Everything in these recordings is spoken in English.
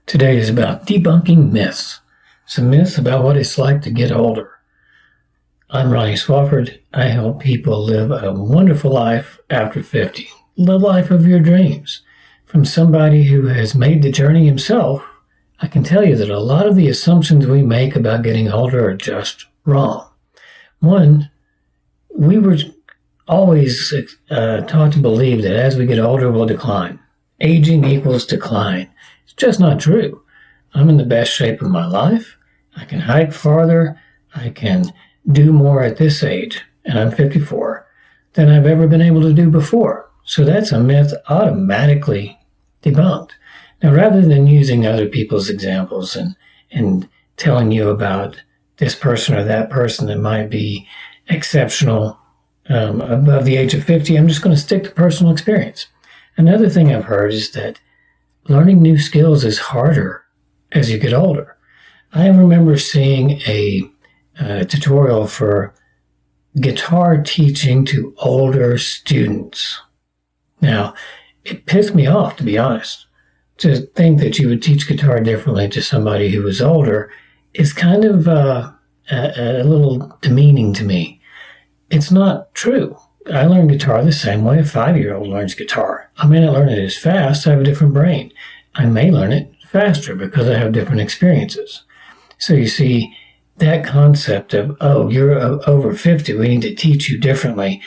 Today is about debunking myths. Some myths about what it's like to get older. I'm Ronnie Swafford. I help people live a wonderful life after 50. The life of your dreams. From somebody who has made the journey himself, I can tell you that a lot of the assumptions we make about getting older are just wrong. One, we were always taught to believe that as we get older, we'll decline. Aging equals decline. It's just not true. I'm in the best shape of my life. I can hike farther. I can do more at this age, and I'm 54, than I've ever been able to do before. So that's a myth automatically debunked. Now, rather than using other people's examples and telling you about this person or that person that might be exceptional above the age of 50, I'm just going to stick to personal experience. Another thing I've heard is that learning new skills is harder as you get older. I remember seeing a tutorial for guitar teaching to older students. Now, it pissed me off, to be honest. To think that you would teach guitar differently to somebody who was older is kind of a little demeaning to me. It's not true. I learn guitar the same way a 5-year-old learns guitar. I may not learn it as fast. I have a different brain. I may learn it faster because I have different experiences. So you see, that concept of, oh, you're over 50, we need to teach you differently,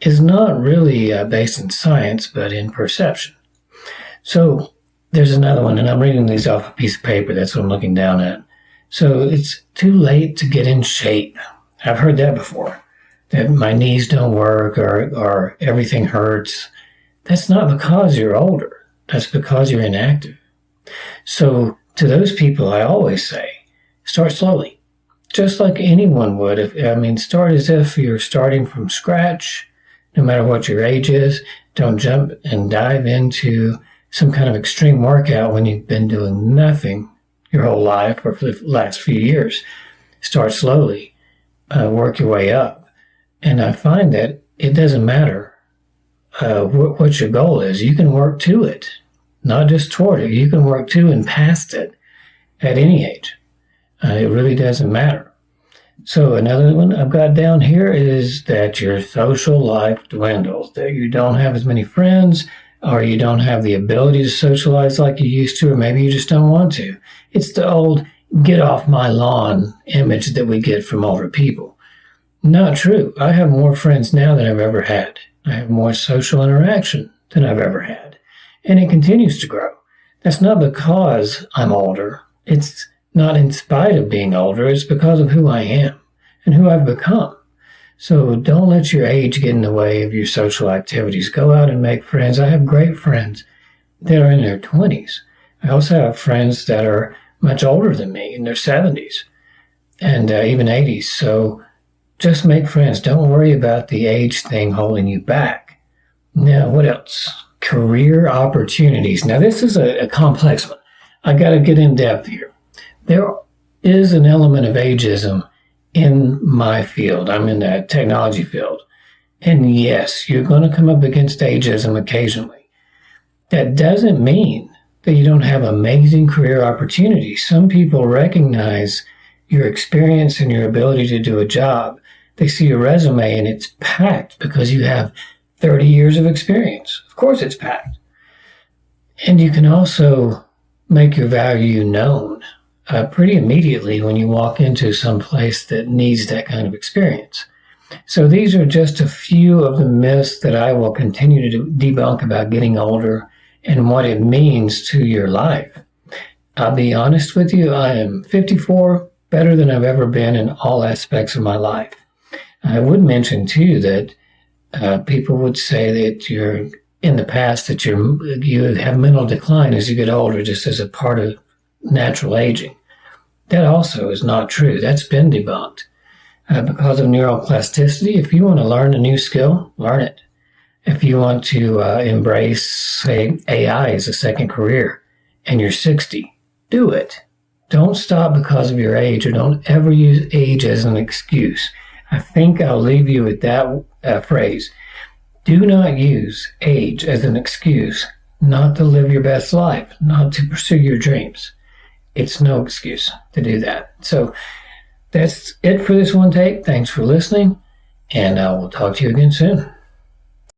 is not really based in science, but in perception. So there's another one, and I'm reading these off a piece of paper. That's what I'm looking down at. So it's too late to get in shape. I've heard that before, that my knees don't work or everything hurts. That's not because you're older. That's because you're inactive. So to those people, I always say, start slowly. Just like anyone would. Start as if you're starting from scratch, no matter what your age is. Don't jump and dive into some kind of extreme workout when you've been doing nothing your whole life or for the last few years. Start slowly. Work your way up. And I find that it doesn't matter what your goal is. You can work to it, not just toward it. You can work to and past it at any age. It really doesn't matter. So another one I've got down here is that your social life dwindles, that you don't have as many friends, or you don't have the ability to socialize like you used to, or maybe you just don't want to. It's the old get off my lawn image that we get from older people. Not true. I have more friends now than I've ever had. I have more social interaction than I've ever had. And it continues to grow. That's not because I'm older. It's not in spite of being older. It's because of who I am and who I've become. So don't let your age get in the way of your social activities. Go out and make friends. I have great friends that are in their 20s. I also have friends that are much older than me, in their 70s and even 80s. So just make friends. Don't worry about the age thing holding you back. Now, what else? Career opportunities. Now, this is a complex one. I got to get in depth here. There is an element of ageism in my field. I'm in the technology field. And yes, you're going to come up against ageism occasionally. That doesn't mean that you don't have amazing career opportunities. Some people recognize your experience and your ability to do a job. They see your resume and it's packed because you have 30 years of experience. Of course it's packed. And you can also make your value known pretty immediately when you walk into some place that needs that kind of experience. So these are just a few of the myths that I will continue to debunk about getting older and what it means to your life. I'll be honest with you, I am 54, better than I've ever been in all aspects of my life. I would mention too that people would say that you're in the past that you have mental decline as you get older, just as a part of natural aging. That also is not true. That's been debunked. Because of neuroplasticity, if you want to learn a new skill, learn it. If you want to embrace, say, AI as a second career, and you're 60, do it. Don't stop because of your age, or don't ever use age as an excuse. I think I'll leave you with that phrase. Do not use age as an excuse not to live your best life, not to pursue your dreams. It's no excuse to do that. So that's it for this one take. Thanks for listening, and I will talk to you again soon.